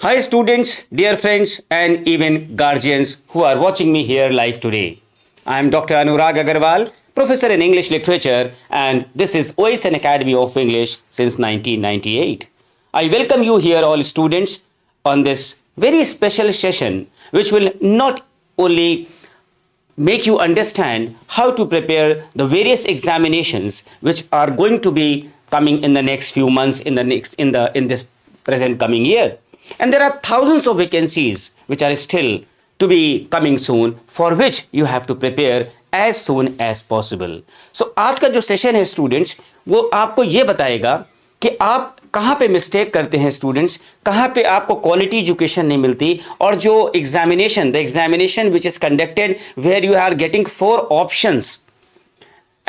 Hi students, dear friends and even guardians who are watching me here live today. I am Dr. Anurag Agrawal, Professor in English Literature, and this is OSN Academy of English since 1998. I welcome you here all students on this very special session which will not only make you understand how to prepare the various examinations which are going to be coming in the next few months in this present coming year. And there are thousands of vacancies which are still to be coming soon, for which you have to prepare as soon as possible. So आज का जो session है students, वो आपको ये बताएगा कि आप कहाँ पे मिस्टेक करते हैं स्टूडेंट्स, कहाँ पे आपको क्वालिटी एजुकेशन नहीं मिलती, और जो the examination which is conducted where you are getting 4 options.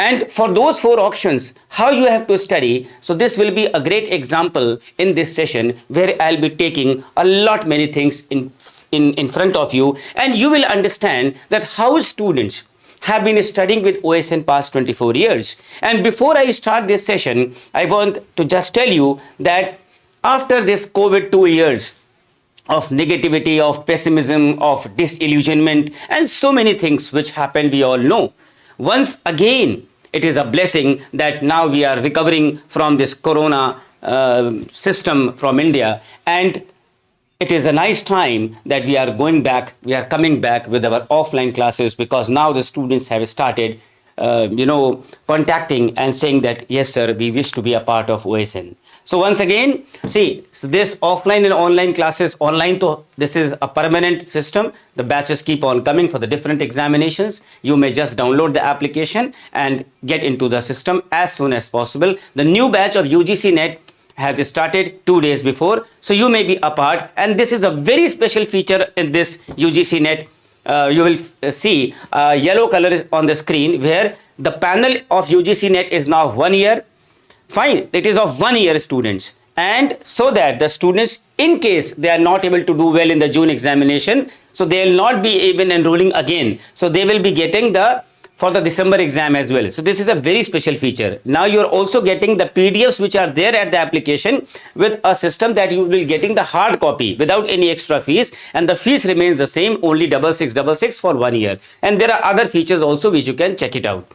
And for those 4 options, how you have to study. So this will be a great example in this session where I'll be taking a lot many things in front of you, and you will understand that how students have been studying with OSN past 24 years. And before I start this session, I want to just tell you that after this COVID 2 years of negativity, of pessimism, of disillusionment, and so many things which happened, we all know. Once again, it is a blessing that now we are recovering from this corona system from India, and it is a nice time that we are coming back with our offline classes, because now the students have started contacting and saying that yes sir, we wish to be a part of OSN. So once again, see, so this offline and online classes, this is a permanent system. The batches keep on coming for the different examinations. You may just download the application and get into the system as soon as possible. The new batch of UGCNET has started 2 days before, so you may be a part, and this is a very special feature in this UGCNET. You will see yellow color is on the screen where the panel of UGCNET is now 1 year. Fine, it is of 1 year, students, and so that the students, in case they are not able to do well in the June examination, so they will not be even enrolling again, so they will be getting for the December exam as well. So this is a very special feature. Now you are also getting the PDFs which are there at the application with a system that you will be getting the hard copy without any extra fees, and the fees remains the same, only 6666 for 1 year. And there are other features also which you can check it out.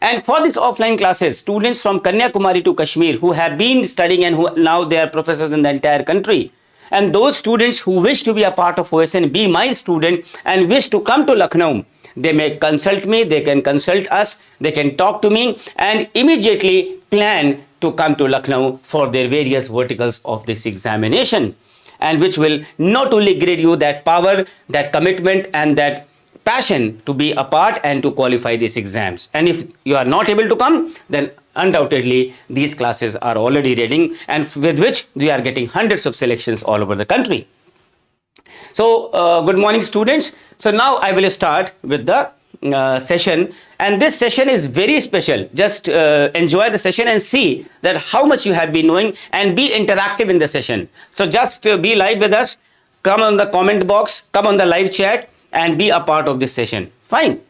And for this offline classes, students from Kanyakumari to Kashmir who have been studying and who now they are professors in the entire country, and those students who wish to be a part of OSN, be my student, and wish to come to Lucknow, they may consult me, they can consult us, they can talk to me, and immediately plan to come to Lucknow for their various verticals of this examination, and which will not only grade you that power, that commitment, and that passion to be a part and to qualify these exams. And if you are not able to come, then undoubtedly these classes are already ready, and with which we are getting hundreds of selections all over the country. So good morning students. So now I will start with the session, and this session is very special. Just enjoy the session and see that how much you have been knowing, and be interactive in the session. So just be live with us, come on the comment box, come on the live chat, and be a part of this session. Fine.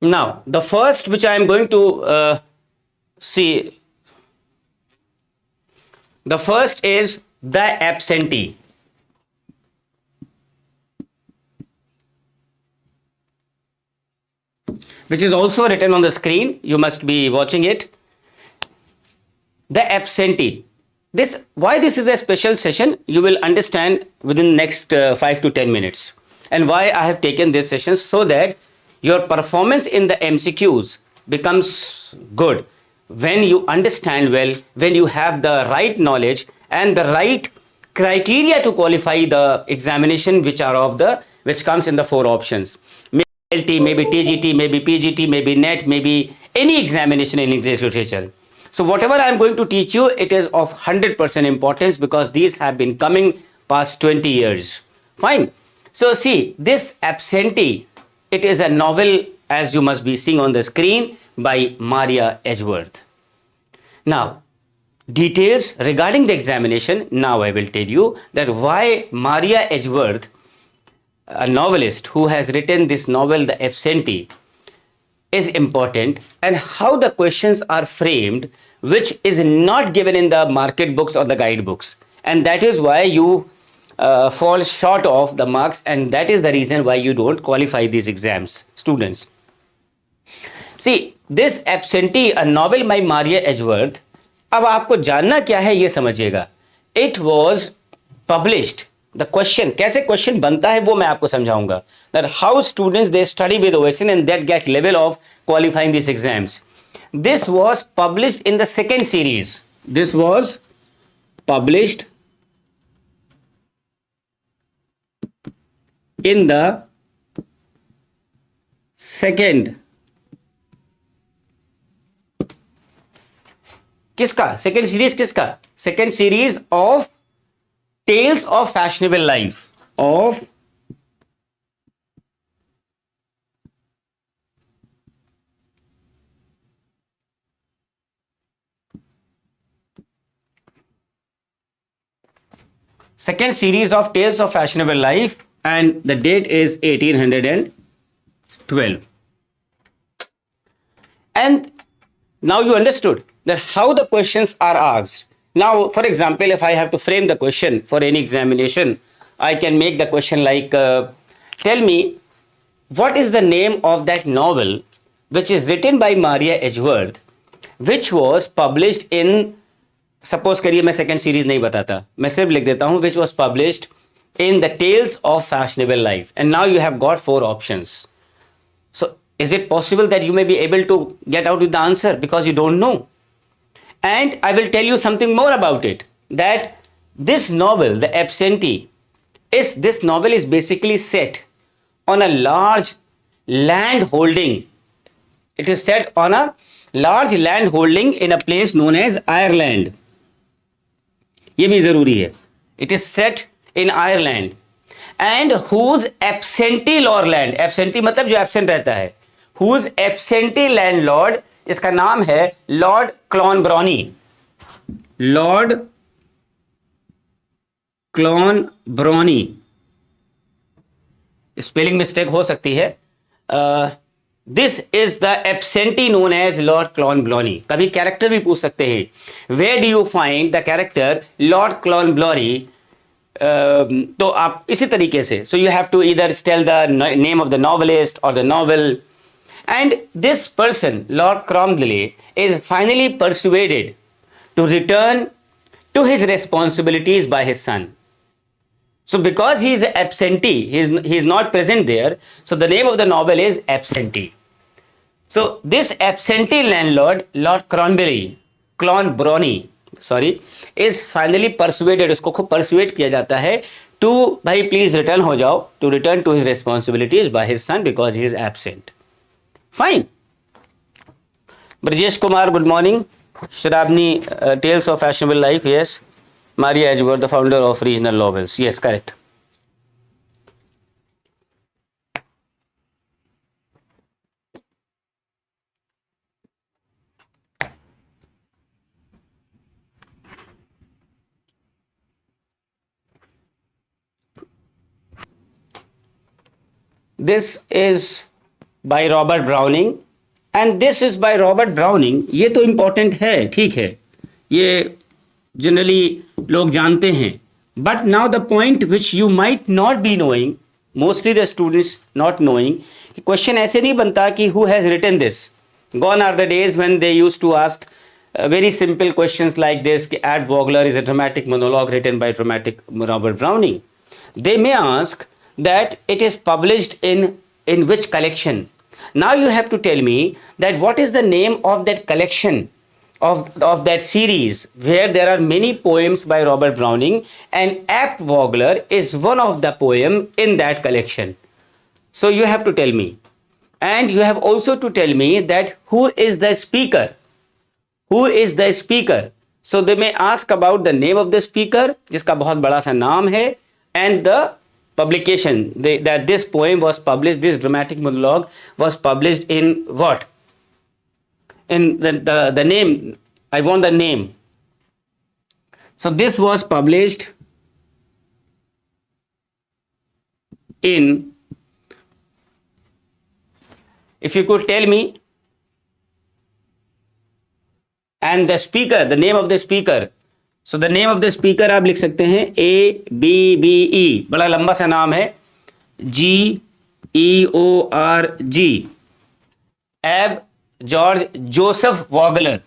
Now, the first which I am going to see, the first is the absentee. Which is also written on the screen. You must be watching it. The absentee. Why this is a special session, you will understand within the next 5 to 10 minutes. And why I have taken this session, so that your performance in the MCQs becomes good when you understand well, when you have the right knowledge and the right criteria to qualify the examination which comes in the 4 options. Maybe LT, maybe TGT, maybe PGT, maybe NET, maybe any examination in English literature. So whatever I am going to teach you, it is of 100% importance, because these have been coming past 20 years. Fine. So see, this Absentee, it is a novel, as you must be seeing on the screen, by Maria Edgeworth. Now, details regarding the examination, now I will tell you that why Maria Edgeworth, a novelist who has written this novel, The Absentee, is important, and how the questions are framed, which is not given in the market books or the guidebooks. And that is why you fall short of the marks, and that is the reason why you don't qualify these exams, students. See, this Absentee, a novel by Maria Edgeworth, अब आपको जानना क्या है ये समझिएगा. It was published. The question, कैसे question बनता है वो मैं आपको समझाऊंगा. That how students they study with OSN and that get level of qualifying these exams. This was published in the second series. This was published in the second. किसका? Second series किसका? Second series of Tales of Fashionable Life. Of second series of Tales of Fashionable Life, and the date is 1812. And now you understood that how the questions are asked. Now, for example, if I have to frame the question for any examination, I can make the question like, tell me, what is the name of that novel which is written by Maria Edgeworth, which was published in, suppose करिए मैं second series नहीं बताता, मैं सिर्फ लिख देता हूँ, which was published in the Tales of Fashionable Life. And now you have got 4 options. So, is it possible that you may be able to get out with the answer because you don't know? And I will tell you something more about it, that this novel, The Absentee, this novel is basically set on a large land holding. It is set on a large land holding in a place known as Ireland. ये भी जरूरी है. It is set in Ireland, and whose absentee lord, absentee मतलब जो absent रहता है, whose absentee landlord, इसका नाम है Lord Clonbrony. Lord Clonbrony, spelling mistake हो सकती है. This is the absentee known as Lord Clonbrony. कभी कैरेक्टर भी पूछ सकते हैं. Where do you find the character Lord Clonbrony? तो आप इसी तरीके से, so you have to either tell the name of the novelist और the novel. And this person, Lord Cromwell, is finally persuaded to return to his responsibilities by his son. So because he is absentee, he is not present there, so the name of the novel is Absentee. So this absentee landlord, Lord Clonbrony, is finally persuaded, उसको खूब persuade किया जाता है to, भाई please return हो जाओ, to return to his responsibilities by his son because he is absent. Fine. Brajesh Kumar, good morning. Shravani, Tales of Fashionable Life, yes. Maria Edgeworth, the founder of regional novels, yes, correct. This is by Robert Browning, and this is by Robert Browning. ये तो important है, ठीक है, ये generally लोग जानते हैं. But now the point which you might not be knowing, mostly the students not knowing, question ऐसे नहीं बनता कि who has written this. Gone are the days when they used to ask very simple questions like this, कि Abt Vogler is a dramatic monologue written by dramatic Robert Browning. They may ask that it is published in which collection. Now you have to tell me that what is the name of that collection of that series where there are many poems by Robert Browning, and Abt Vogler is one of the poem in that collection. So you have to tell me, and you have also to tell me that who is the speaker. Who is the speaker? So they may ask about the name of the speaker, जिसका बहुत बड़ा सा नाम है, and the publication, that this poem was published, this dramatic monologue was published in what? In the name, I want the name. So this was published in, if you could tell me, and the speaker, the name of the speaker. So the name of the speaker आप लिख सकते हैं ABBE, बड़ा लंबा सा नाम है, GEORG, Ab George Joseph Vogler.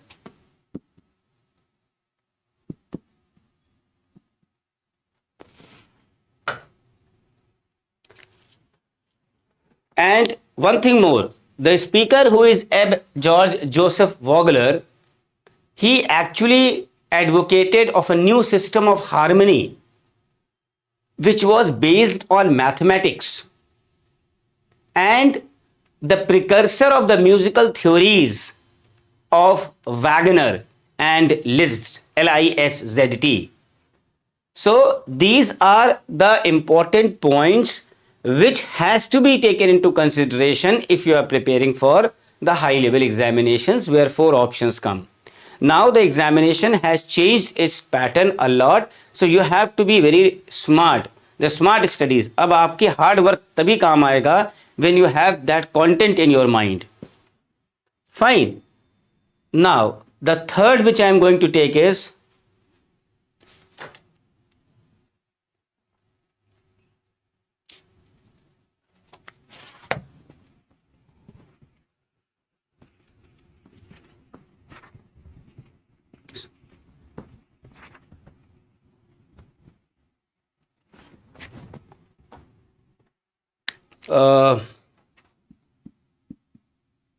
And one thing more, the speaker who is Ab George Joseph Vogler, he actually advocated of a new system of harmony which was based on mathematics, and the precursor of the musical theories of Wagner and Liszt, Liszt. So these are the important points which has to be taken into consideration if you are preparing for the high level examinations where 4 options come. Now the examination has changed its pattern a lot, so you have to be very smart. The smart studies. अब आपकी hard work तभी काम आएगा when you have that content in your mind. Fine. Now the third which I am going to take is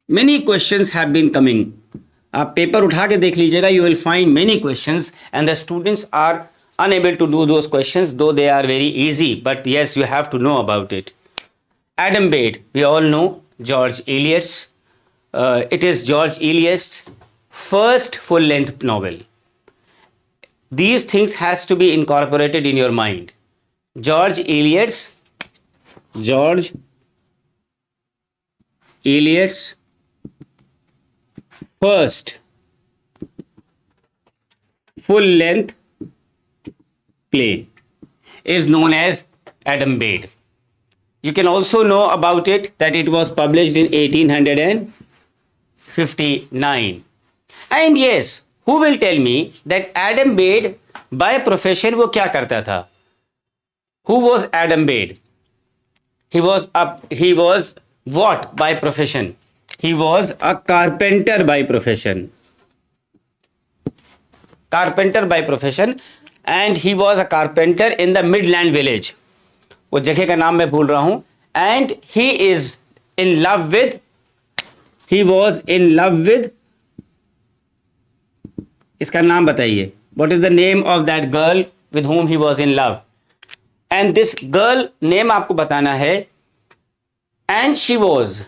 many questions have been coming. आप paper उठा के देख लीजिएगा, you will find many questions and the students are unable to do those questions, though they are very easy, but yes, you have to know about it. Adam Bede, we all know George Eliot's. It is George Eliot's first full-length novel. These things has to be incorporated in your mind. George Eliot's first full-length play is known as Adam Bede. You can also know about it that it was published in 1859. And yes, who will tell me that Adam Bede by profession वो क्या करता था? Who was Adam Bede? He was what by profession? He was a carpenter by profession. Carpenter by profession, and he was a carpenter in the Midland village. वो जगह का नाम मैं भूल रहा हूँ. And he was in love with, इसका नाम बताइए. What is the name of that girl with whom he was in love? And this girl name आपको बताना है. And she was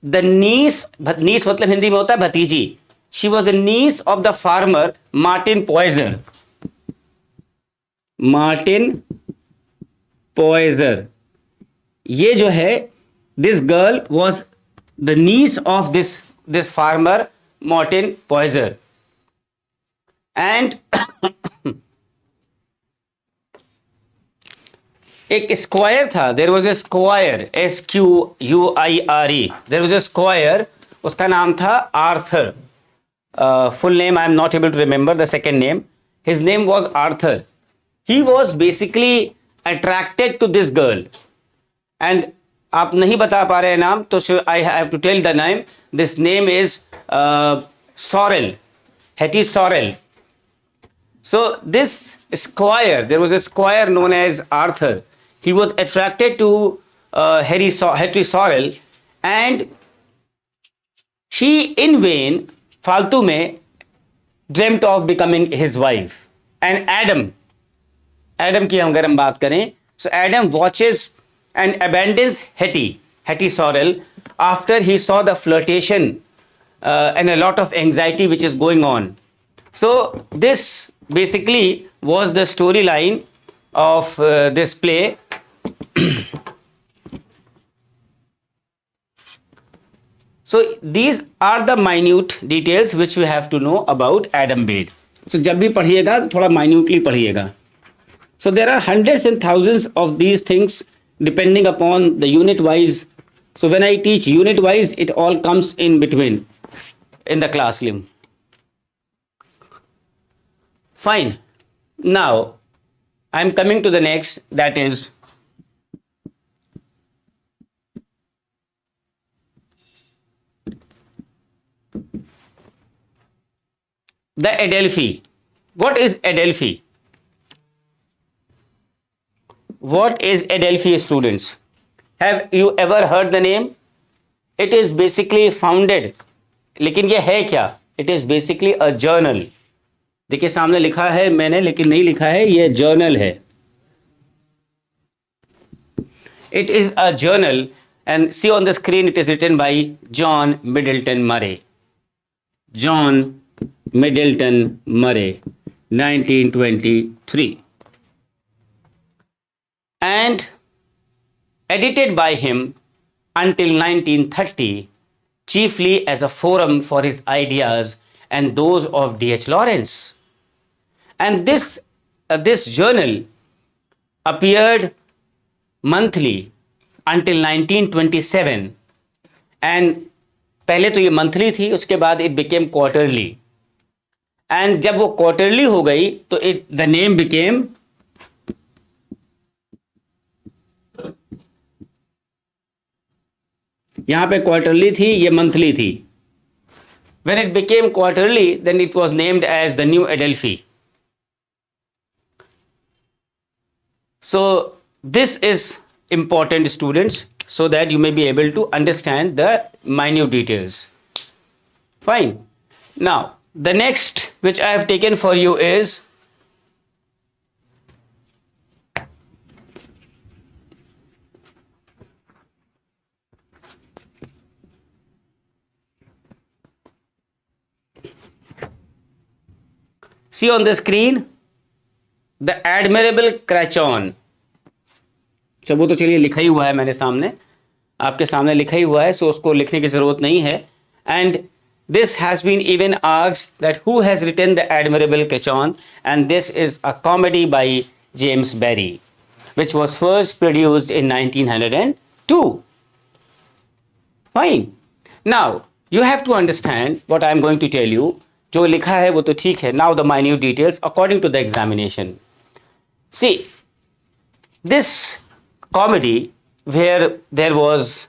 the niece मतलब हिंदी में होता है भतीजी. She was a niece of the farmer Martin Poyser. ये जो है, this girl was the niece of this farmer Martin Poyser. And एक स्क्वायर था, there was a squire, SQUIRE, there was a squire, उसका नाम था Arthur. Full name I am not able to remember the second name. His name was Arthur. He was basically attracted to this girl, and आप नहीं बता पा रहे हैं नाम, तो I have to tell the name. This name is Sorrel, Hetty Sorrel. So this squire, there was a squire known as Arthur. He was attracted to Hetty Sorrel, and she in vain, फालतू में, dreamt of becoming his wife. And Adam की अगर हम बात करें, so Adam watches and abandons Hetty Sorrel after he saw the flirtation and a lot of anxiety which is going on. So this basically was the storyline of this play. So these are the minute details which you have to know about Adam Bede. So जब भी पढ़िएगा तो थोड़ा minutely पढ़िएगा. So there are hundreds and thousands of these things depending upon the unit wise. So when I teach unit wise, it all comes in between in the classroom. Fine. Now I'm coming to the next, that is the Adelphi. What is Adelphi? What is Adelphi, students? Have you ever heard the name? It is basically founded. लेकिन ये है क्या? It is basically a journal. देखिए सामने लिखा है मैंने, लेकिन नहीं लिखा है, ये journal है. It is a journal, and see on the screen it is written by John Middleton Murray. John Middleton Murray, 1923. And edited by him until 1930, chiefly as a forum for his ideas and those of D.H. Lawrence. And this journal appeared monthly until 1927, and पहले तो ये monthly थी, उसके बाद it became quarterly, and जब वो quarterly हो गई तो the name became यहाँ पे quarterly थी, ये monthly थी. When it became quarterly, then it was named as the New Adelphi. So this is important, students, so that you may be able to understand the minute details. Fine. Now the next which I have taken for you is see on the screen the Admirable Crichton. अच्छा वो तो चलिए लिखा ही हुआ है, मैंने सामने आपके सामने लिखा ही हुआ है, सो उसको लिखने की जरूरत नहीं है. And this has been even asked that who has written the Admirable Crichton, and this is a comedy by James Barrie, which was first produced in 1902. Fine. Now you have to understand what I am going to tell you. जो लिखा है वो तो ठीक है. Now the minute details according to the examination. See, this comedy where there was,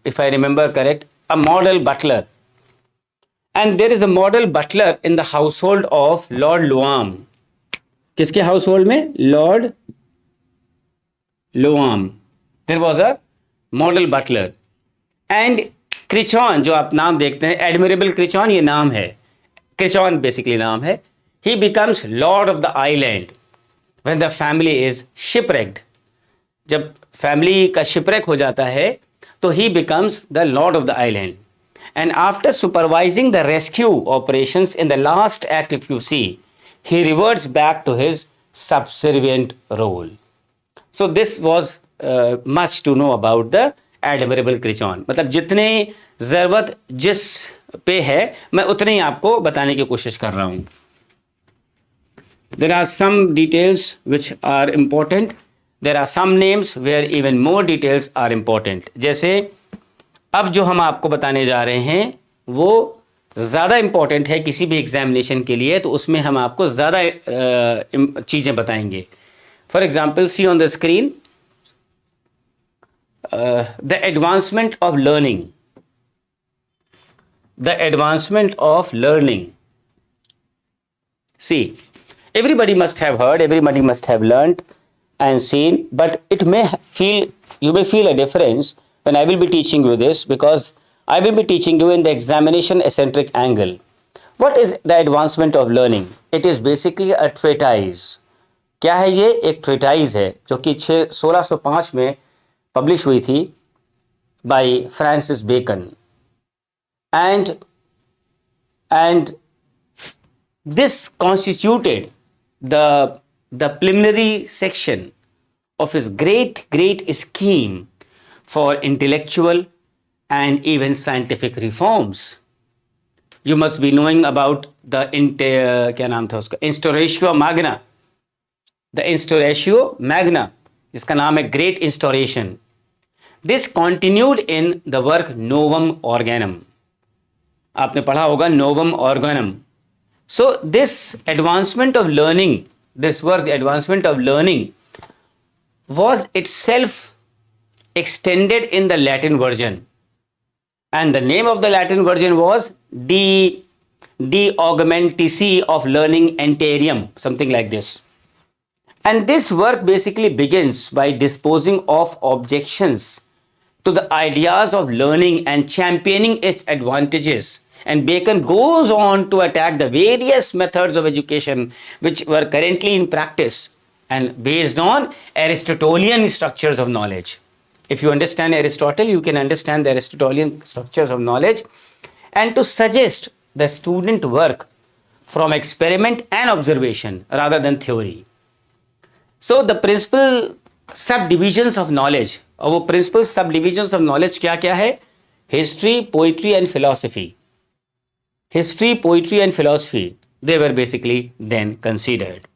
if I remember correct, a model butler, and there is a model butler in the household of Lord Loam. किसके household में? Lord Loam. There was a model butler, and Crichton, जो आप नाम देखते हैं, Admirable Crichton, ये नाम है. Crichton basically नाम है. He becomes Lord of the Island when the family is shipwrecked. जब family का shipwreck हो जाता है तो he becomes the Lord of the Island. And after supervising the rescue operations in the last act, if you see, he reverts back to his subservient role. So this was much to know about the Admirable Crichton. मतलब जितने ज़रूरत जिस पे है मैं उतने ही आपको बताने की कोशिश कर रहा हूँ. There are some details which are important. There are some names where even more details are important. जैसे अब जो हम आपको बताने जा रहे हैं वो ज़्यादा important है किसी भी एग्जामिनेशन के लिए, तो उसमें हम आपको ज़्यादा चीज़ें बताएंगे. For example, see on the screen the advancement of learning. The advancement of learning. See, everybody must have heard, everybody must have learnt and seen, but you may feel a difference when I will be teaching you this, because I will be teaching you in the examination eccentric angle. What is the advancement of learning? It is basically a treatise. क्या है ये? एक treatise है जो कि 1605 में publish हुई थी by Francis Bacon, and this constituted the preliminary section of his great scheme for intellectual and even scientific reforms. You must be knowing about the क्या नाम था उसका, Instauratio Magna. The Instauratio Magna, जिसका नाम है Great Instauration. This continued in the work Novum Organum. आपने पढ़ा होगा Novum Organum. So this advancement of learning, this work, the advancement of learning, was itself extended in the Latin version. And the name of the Latin version was De Augmentici of Learning Anterium, something like this. And this work basically begins by disposing of objections to the ideas of learning and championing its advantages. And Bacon goes on to attack the various methods of education which were currently in practice and based on Aristotelian structures of knowledge. If you understand Aristotle, you can understand the Aristotelian structures of knowledge, and to suggest the student work from experiment and observation rather than theory. So the principal subdivisions of knowledge, our principal subdivisions of knowledge क्या क्या है? History, poetry and philosophy. History, poetry and philosophy, they were basically then considered.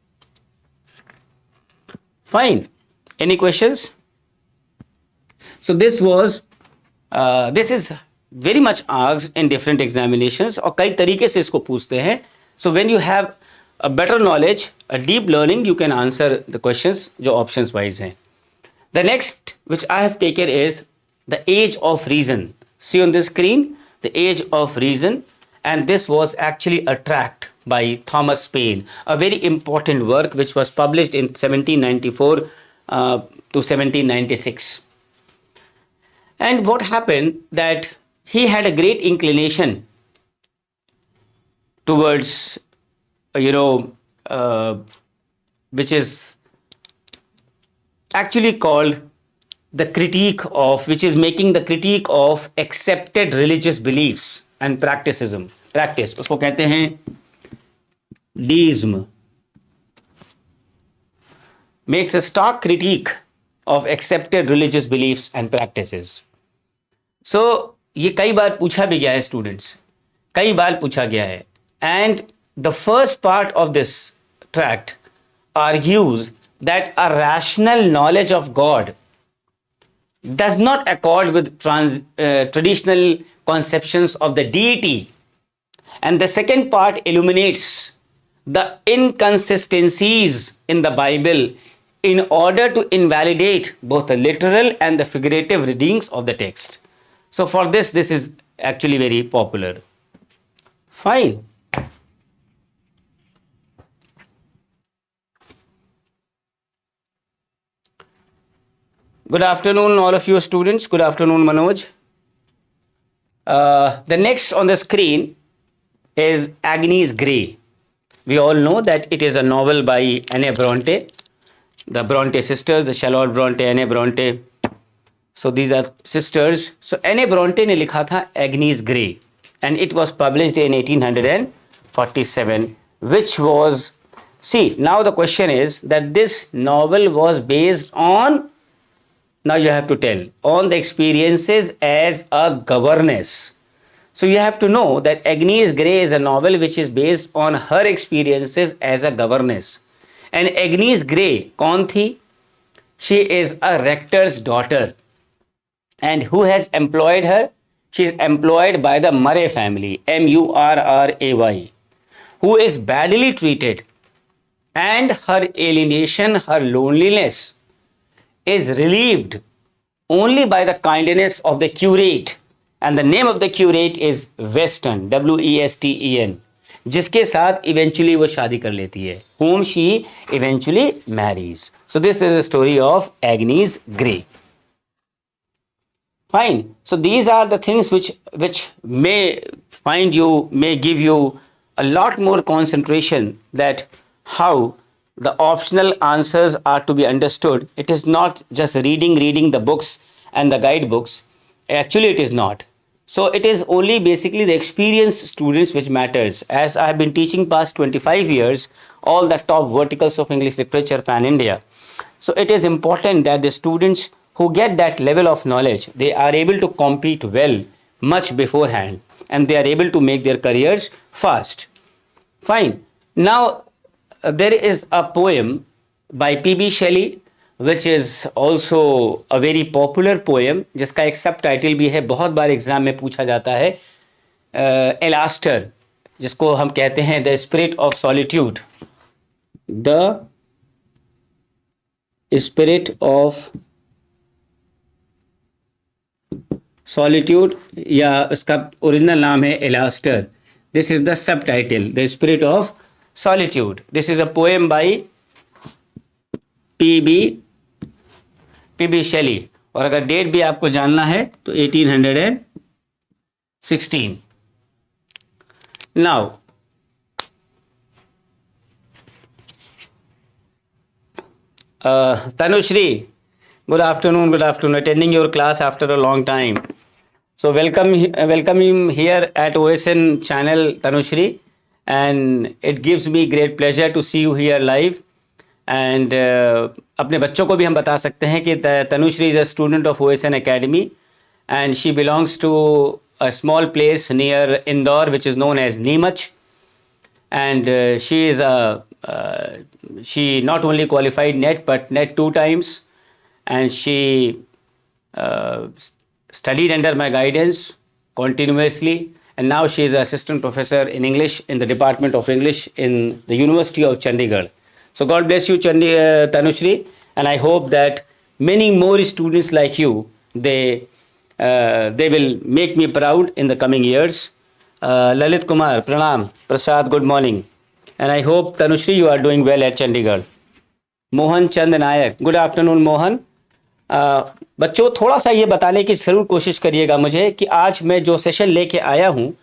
Fine. Any questions? So this is very much asked in different examinations और कई तरीके से इसको पूछते हैं. So when you have a better knowledge, a deep learning, you can answer the questions जो options wise हैं. The next which I have taken is the age of reason. See on the screen, the age of reason, and this was actually a tract by Thomas Paine, a very important work which was published in 1794 to 1796. And what happened that he had a great inclination towards, which is actually called the critique of, which is making the critique of accepted religious beliefs and practicism. Practice, उसको कहते हैं deism. Makes a stark critique of accepted religious beliefs and practices. So ये कई बार पूछा भी गया है students, कई बार पूछा गया है. And the first part of this tract argues that a rational knowledge of God does not accord with traditional conceptions of the deity. And the second part illuminates the inconsistencies in the Bible in order to invalidate both the literal and the figurative readings of the text. So for this is actually very popular. Fine. Good afternoon, all of you students. Good afternoon, Manoj. The next on the screen is Agnes Grey. We all know that it is a novel by Anne Bronte, the Bronte sisters, the Charlotte Bronte, Anne Bronte. So these are sisters. So Anne Bronte ने लिखा था Agnes Grey, and it was published in 1847, which was, see, now the question is that this novel was based on, now you have to tell, on the experiences as a governess. So you have to know that Agnes Grey is a novel which is based on her experiences as a governess. And Agnes Grey, कौन थी? She is a rector's daughter. And who has employed her? She is employed by the Murray family, Murray, who is badly treated. And her alienation, her loneliness is relieved only by the kindness of the curate. And the name of the curate is Weston, Weston, जिसके साथ eventually वो शादी कर लेती है, whom she eventually marries. So this is a story of Agnes Grey. Fine. So these are the things which may give you a lot more concentration, that how the optional answers are to be understood. It is not just reading the books and the guidebooks. Actually, it is not. So it is only basically the experienced students which matters. As I have been teaching past 25 years, all the top verticals of English literature pan-India. So it is important that the students who get that level of knowledge, they are able to compete well much beforehand. and they are able to make their careers fast. Fine. Now, there is a poem by P.B. Shelley, which is also a very popular poem, जिसका एक सब title भी है, बहुत बार exam में पूछा जाता है, एलास्टर, जिसको हम कहते हैं the spirit of solitude, the spirit of solitude, या उसका ओरिजिनल नाम है Alastor. This is the sub title, the spirit of solitude. This is a poem by P B Shelley. और अगर डेट भी आपको जानना है तो 1816. Now Tanushree, good afternoon, attending your class after a long time. So welcome here at OSN channel, Tanushree, and it gives me great pleasure to see you here live. And अपने बच्चों को भी हम बता सकते हैं कि Tanushree is a student of OSN Academy, and she belongs to a small place near Indore, which is known as Neemach. And she not only qualified NET but NET 2 times, and she studied under my guidance continuously, and now she is an assistant professor in English in the Department of English in the University of Chandigarh. So God bless you, Tanushree, and I hope that many more students like you, they will make me proud in the coming years. Lalit Kumar, Pranam, Prasad, good morning. And I hope, Tanushree, you are doing well at Chandigarh. Mohan Chand Nayak, good afternoon, Mohan. बच्चों, थोड़ा सा ये बताने की ज़रूर कोशिश करिएगा मुझे कि आज मैं जो सेशन लेके आया हूँ,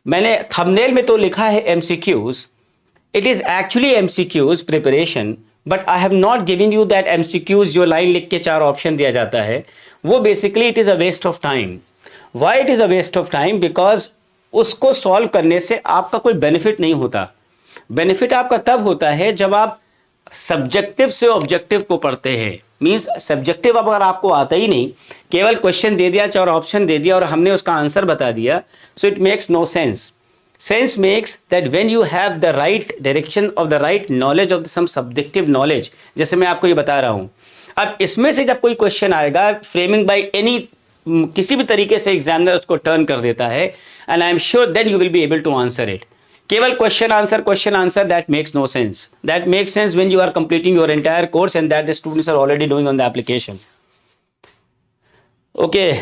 मैंने थंबनेल में तो लिखा है MCQs. It is actually MCQs preparation, but I have not given you that MCQs जो लाइन लिख के 4 ऑप्शन दिया जाता है, वो basically it is a waste of time. Why it is a waste of time? Because उसको solve करने से आपका कोई बेनिफिट नहीं होता. बेनिफिट आपका तब होता है जब आप सब्जेक्टिव से ऑब्जेक्टिव को पढ़ते हैं. मींस सब्जेक्टिव अगर आपको आता ही नहीं, केवल क्वेश्चन दे दिया, 4 ऑप्शन दे दिया और हमने उसका आंसर बता दिया, so it makes no sense. Sense makes that when you have the right direction of the right knowledge of some subjective knowledge, जैसे मैं आपको ये बता रहा हूँ. अब इसमें से जब कोई क्वेश्चन आएगा, फ्रेमिंग बाय एनी, किसी भी तरीके से एग्जामिनर उसको टर्न कर देता है, and I am sure then you will be able to answer it. केवल question answer, that makes no sense. That makes sense when you are completing your entire course and that the students are already doing on the application. Okay,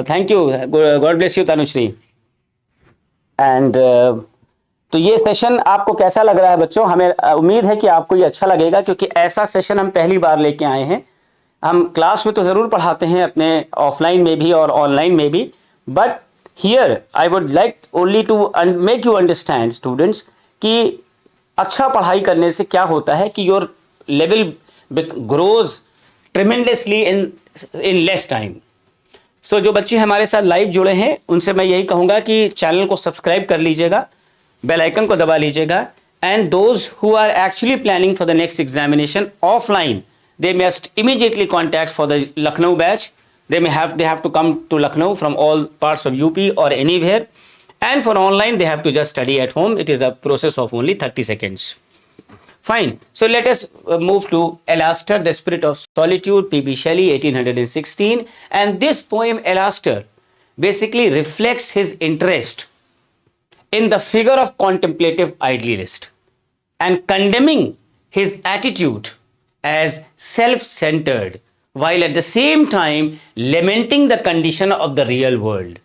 thank you, God bless you Tanushree. And तो ये session आपको कैसा लग रहा है बच्चों? हमें उम्मीद है कि आपको ये अच्छा लगेगा, क्योंकि ऐसा सेशन हम पहली बार लेके आए हैं. हम क्लास में तो ज़रूर पढ़ाते हैं, अपने ऑफलाइन में भी और ऑनलाइन में भी, but here I would like only to make you understand students कि अच्छा पढ़ाई करने से क्या होता है कि your level grows tremendously in less time. So जो बच्चे हमारे साथ लाइव जुड़े हैं उनसे मैं यही कहूँगा कि चैनल को सब्सक्राइब कर लीजिएगा, बेल आइकन को दबा लीजिएगा. And those who are actually planning for the next examination offline, they must immediately contact for the Lucknow batch. They have to come to Lucknow from all parts of UP or anywhere. And for online, they have to just study at home. It is a process of only 30 seconds. Fine. So let us move to Alastor, the Spirit of Solitude, P.B. Shelley, 1816. And this poem, Alastor, basically reflects his interest in the figure of contemplative idealist and condemning his attitude as self-centered, while at the same time lamenting the condition of the real world.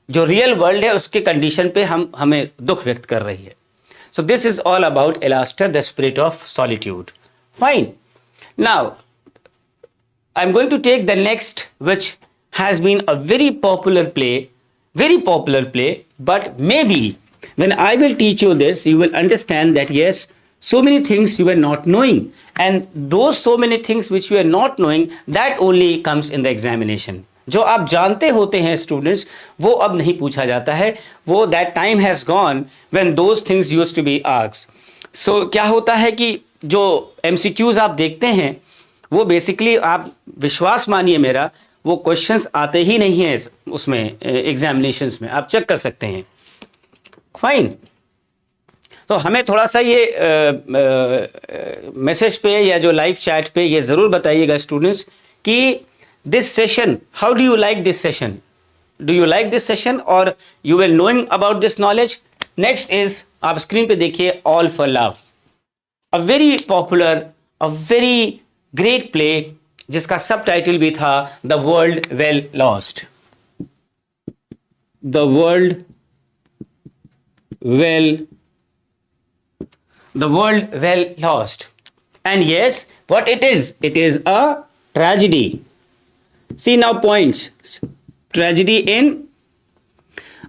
जो real world है उसके condition पे हमें दुख व्यक्त कर रही है. So this is all about Alastor, the Spirit of Solitude. Fine. Now, I'm going to take the next, which has been a very popular play, but maybe when I will teach you this, you will understand that yes, so many things you were not knowing, and those so many things which you are not knowing, that only comes in the examination. जो आप जानते होते हैं students, वो अब नहीं पूछा जाता है. वो that time has gone when those things used to be asked. So क्या होता है कि जो MCQs आप देखते हैं, वो बेसिकली आप विश्वास मानिए मेरा, वो क्वेश्चंस आते ही नहीं है उसमें एग्जामिनेशंस में, आप चेक कर सकते हैं। फाइन। तो हमें थोड़ा सा ये मैसेज पे या जो लाइव चैट पे ये ज़रूर बताइएगा स्टूडेंट्स कि this session, how do you like this session, do you like this session और you will knowing about this knowledge. Next is, आप स्क्रीन पे देखिए, all for love, a very popular, a very great play जिसका सब title भी था the world well lost, the world well, the world well lost. And yes, what it is a tragedy. See now points, tragedy in,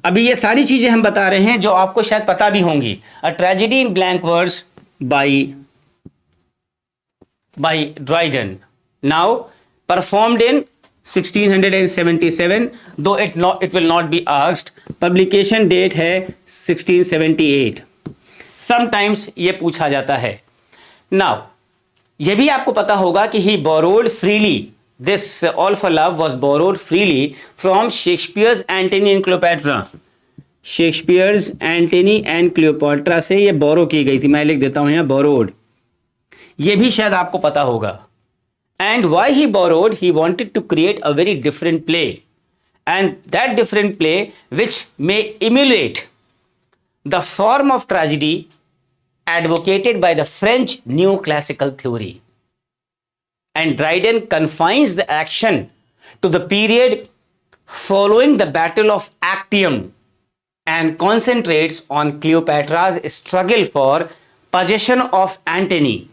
अभी ये सारी चीजें हम बता रहे हैं जो आपको शायद पता भी होंगी। A tragedy in blank verse by Dryden, now performed in 1677, though it will not be asked, publication date है 1678। समटाइम्स ये पूछा जाता है। नाउ ये भी आपको पता होगा कि he borrowed freely, this all for love was borrowed freely from Shakespeare's Antony and Cleopatra, Shakespeare's Antony and Cleopatra से ये बोरो की गई थी। मैं लिख देता हूं यहां बोरोड, ये भी शायद आपको पता होगा। And why he borrowed, he wanted to create a very different play, and that different play which may emulate the form of tragedy advocated by the French neoclassical theory. And Dryden confines the action to the period following the Battle of Actium and concentrates on Cleopatra's struggle for possession of Antony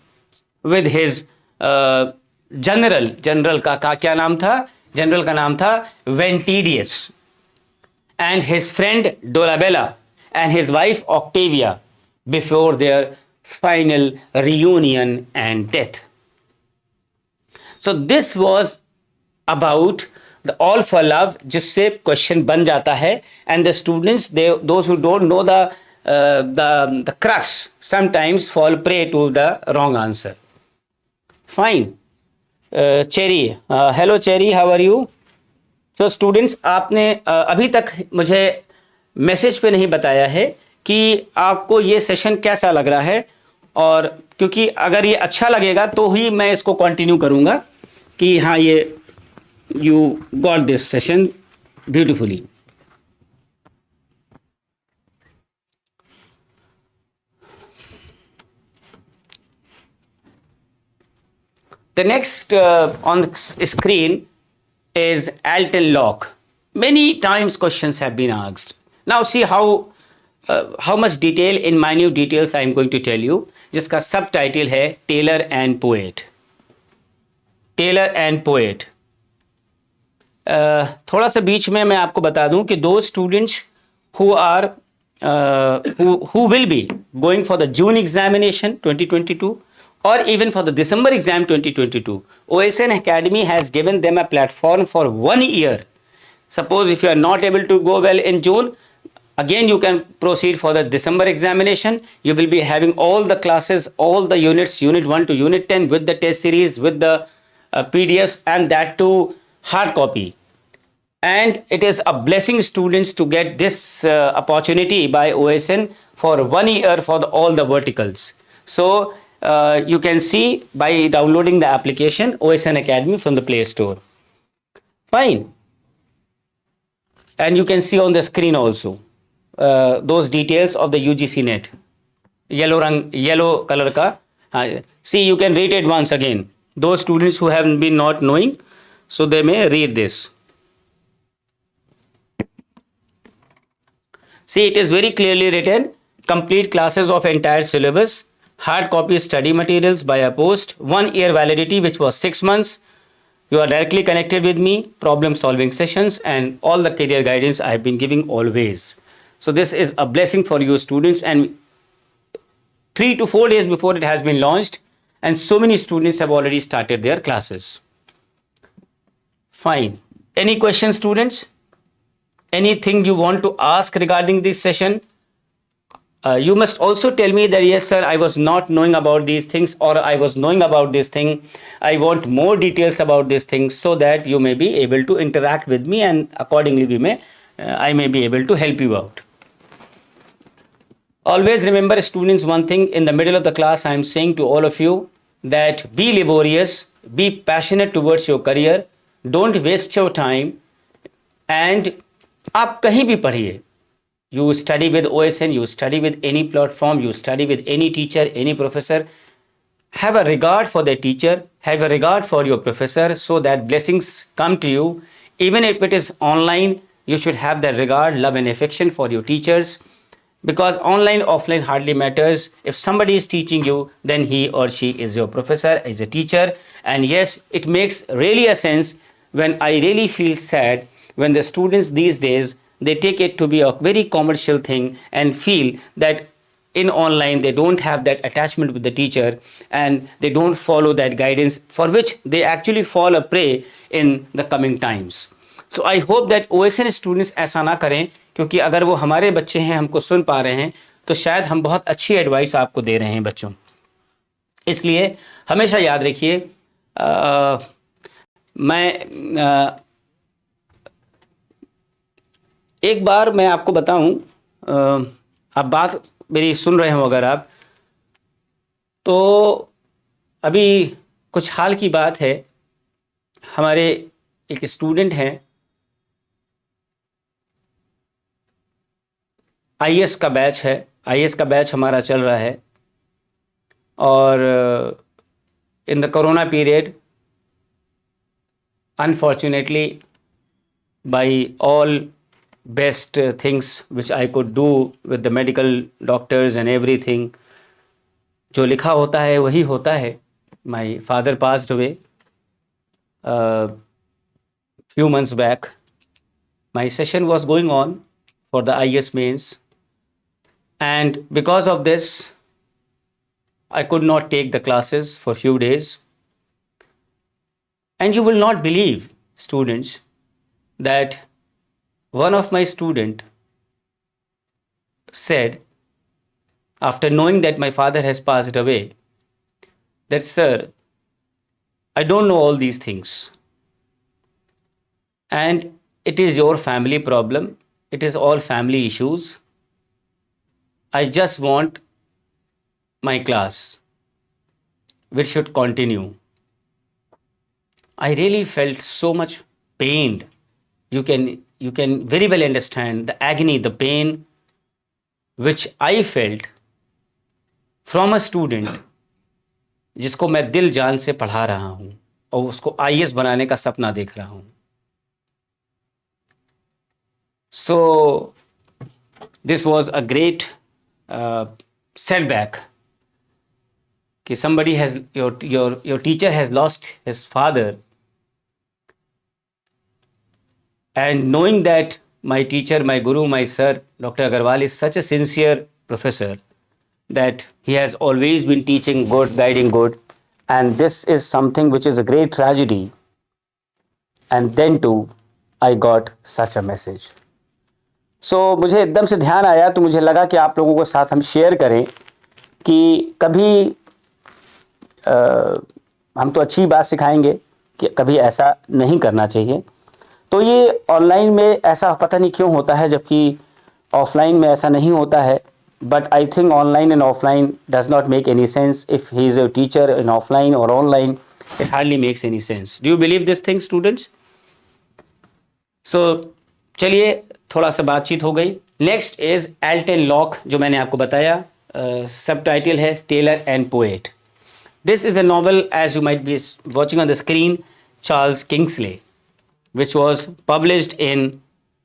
with his general का क्या नाम था, general का नाम था Ventidius, and his friend Dolabella and his wife Octavia before their final reunion and death. So this was about the all for love, जिससे question बन जाता है, and the students, those who don't know the crux sometimes fall prey to the wrong answer. Fine. Cherry, hello Cherry, how are you? So students, आपने अभी तक मुझे message पे नहीं बताया है कि आपको ये सेशन कैसा लग रहा है, और क्योंकि अगर ये अच्छा लगेगा तो ही मैं इसको कंटिन्यू करूंगा कि हाँ ये you got this session beautifully. The next on the screen is Alton Locke. Many times questions have been asked. Now see how much detail, in minute details I am going to tell you, जिसका सब title है tailor and poet, tailor and poet. थोड़ा सा बीच में मैं आपको बता दूं कि दो students who are who will be going for the June examination 2022 or even for the December exam 2022, OSN Academy has given them a platform for 1 year. Suppose if you are not able to go well in June, again you can proceed for the December examination. You will be having all the classes, all the units, unit 1 to unit 10 with the test series, with the PDFs, and that too hard copy. And it is a blessing students to get this opportunity by OSN for 1 year for all the verticals. So you can see by downloading the application OSN Academy from the Play Store. Fine. And you can see on the screen also those details of the UGCNET. Yellow color ka. See, you can read it once again. Those students who have been not knowing, so they may read this. See, it is very clearly written, complete classes of entire syllabus, hard copy study materials by a post, 1 year validity which was 6 months. You are directly connected with me, problem solving sessions and all the career guidance I have been giving always. So this is a blessing for you students, and 3 to 4 days before it has been launched and so many students have already started their classes. Fine. Any questions students? Anything you want to ask regarding this session? You must also tell me that yes sir, I was not knowing about these things, or I was knowing about this thing, I want more details about this thing, so that you may be able to interact with me, and accordingly I may be able to help you out. Always remember students one thing, in the middle of the class I am saying to all of you that be laborious, be passionate towards your career, don't waste your time, and आप कहीं भी पढ़िए. You study with OSN, you study with any platform, you study with any teacher, any professor. Have a regard for the teacher, have a regard for your professor, so that blessings come to you. Even if it is online, you should have that regard, love and affection for your teachers, because online, offline hardly matters. If somebody is teaching you, then he or she is your professor, is a teacher. And yes, it makes really a sense when I really feel sad when the students these days, they take it to be a very commercial thing and feel that in online they don't have that attachment with the teacher, and they don't follow that guidance, for which they actually fall a prey in the coming times. So I hope that OSN students ऐसा ना करें, क्योंकि अगर वो हमारे बच्चे हैं, हमको सुन पा रहे हैं, तो शायद हम बहुत अच्छी एडवाइस आपको दे रहे हैं बच्चों. इसलिए हमेशा याद रखिए, मैं एक बार मैं आपको बताऊं, आप बात मेरी सुन रहे हो अगर आप, तो अभी कुछ हाल की बात है, हमारे एक स्टूडेंट हैं, आईएएस का बैच है, आईएएस का बैच हमारा चल रहा है, और in the corona period unfortunately by all best things which I could do with the medical doctors and everything, जो लिखा होता है वही होता है. My father passed away few months back. My session was going on for the IAS mains, and because of this I could not take the classes for few days. And you will not believe, students, that one of my student said, after knowing that my father has passed away, that sir, I don't know all these things, and it is your family problem, it is all family issues. I just want my class which should continue. I really felt so much pained. You can very well understand the agony, the pain which I felt from a student जिसको मैं दिल जान से पढ़ा रहा हूं और उसको आईएएस बनाने का सपना देख रहा हूं. So this was a great setback कि somebody has, your teacher has lost his father. And knowing that my teacher, my guru, my sir, Dr. Agrawal is such a sincere professor that he has always been teaching good, guiding good, and this is something which is a great tragedy. And then too, I got such a message. So मुझे एकदम से ध्यान आया, तो मुझे लगा कि आप लोगों के साथ हम शेयर करें कि कभी हम तो अच्छी बात सिखाएंगे कि कभी ऐसा नहीं करना चाहिए. तो ये ऑनलाइन में ऐसा पता नहीं क्यों होता है, जबकि ऑफलाइन में ऐसा नहीं होता है. But I think online and offline does not make any sense. If he is a teacher in offline और online, it hardly makes any sense. Do you believe this thing students? So चलिए, थोड़ा सा बातचीत हो गई. Next is Elton lock, जो मैंने आपको बताया. सब टाइटल है tailor and poet. This is a novel, as you might be watching on the screen, Charles Kingsley, which was published in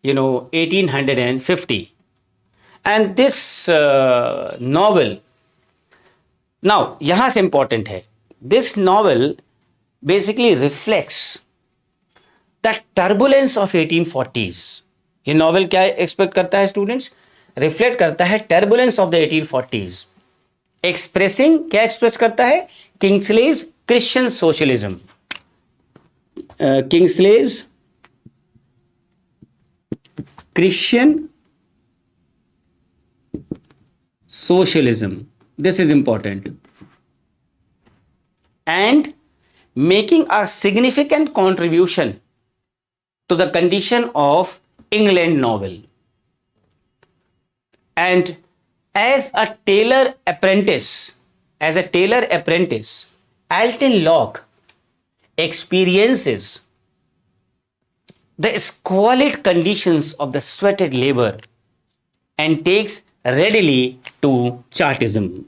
1850. And this novel, now यहाँ से important है, this novel basically reflects the turbulence of 1840s. ये novel क्या expect करता है students? Reflect करता है turbulence of the 1840s. Expressing, क्या express करता है? Kingsley's Christian socialism. Kingsley's Christian socialism. This is important. And making a significant contribution to the condition of England novel. And as a tailor apprentice, Alton Locke experiences the squalid conditions of the sweated labor and takes readily to Chartism.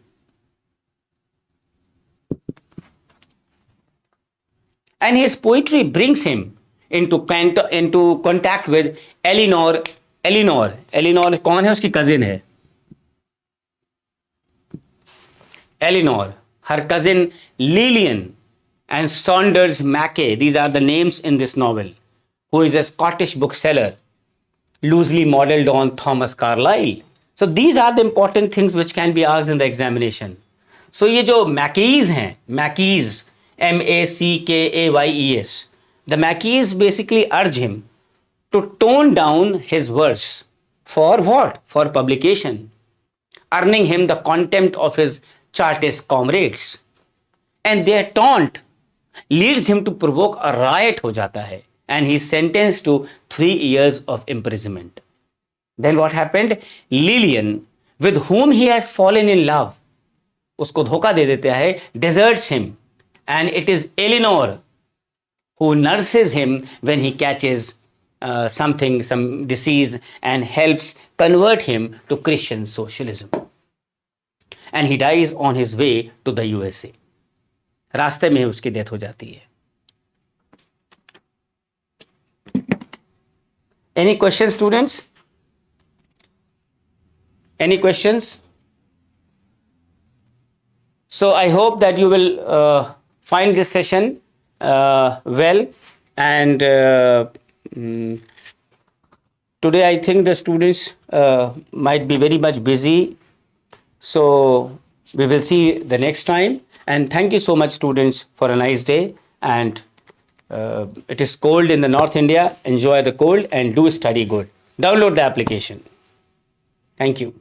And his poetry brings him into contact with Eleanor. कौन है? उसकी cousin है. Eleanor, her cousin Lillian, and Saunders Mackay, these are the names in this novel, who is a Scottish bookseller, loosely modeled on Thomas Carlyle. So these are the important things which can be asked in the examination. So ये जो Mackays हैं, Mackays, Mackays, the Mackays basically urge him to tone down his verse. For what? For publication, earning him the contempt of his Chartist comrades. And their taunt leads him to provoke a riot हो जाता है, and he is sentenced to 3 years of imprisonment. Then what happened? Lillian, with whom he has fallen in love, उसको धोखा दे देता है, deserts him, and it is Eleanor who nurses him when he catches some disease and helps convert him to Christian socialism. And he dies on his way to the USA. रास्ते में उसकी death हो जाती है. Any questions, students? Any questions? So I hope that you will find this session well, and today I think the students might be very much busy. So we will see the next time, and thank you so much, students, for a nice day. And it is cold in the North India. Enjoy the cold and do study good. Download the application. Thank you.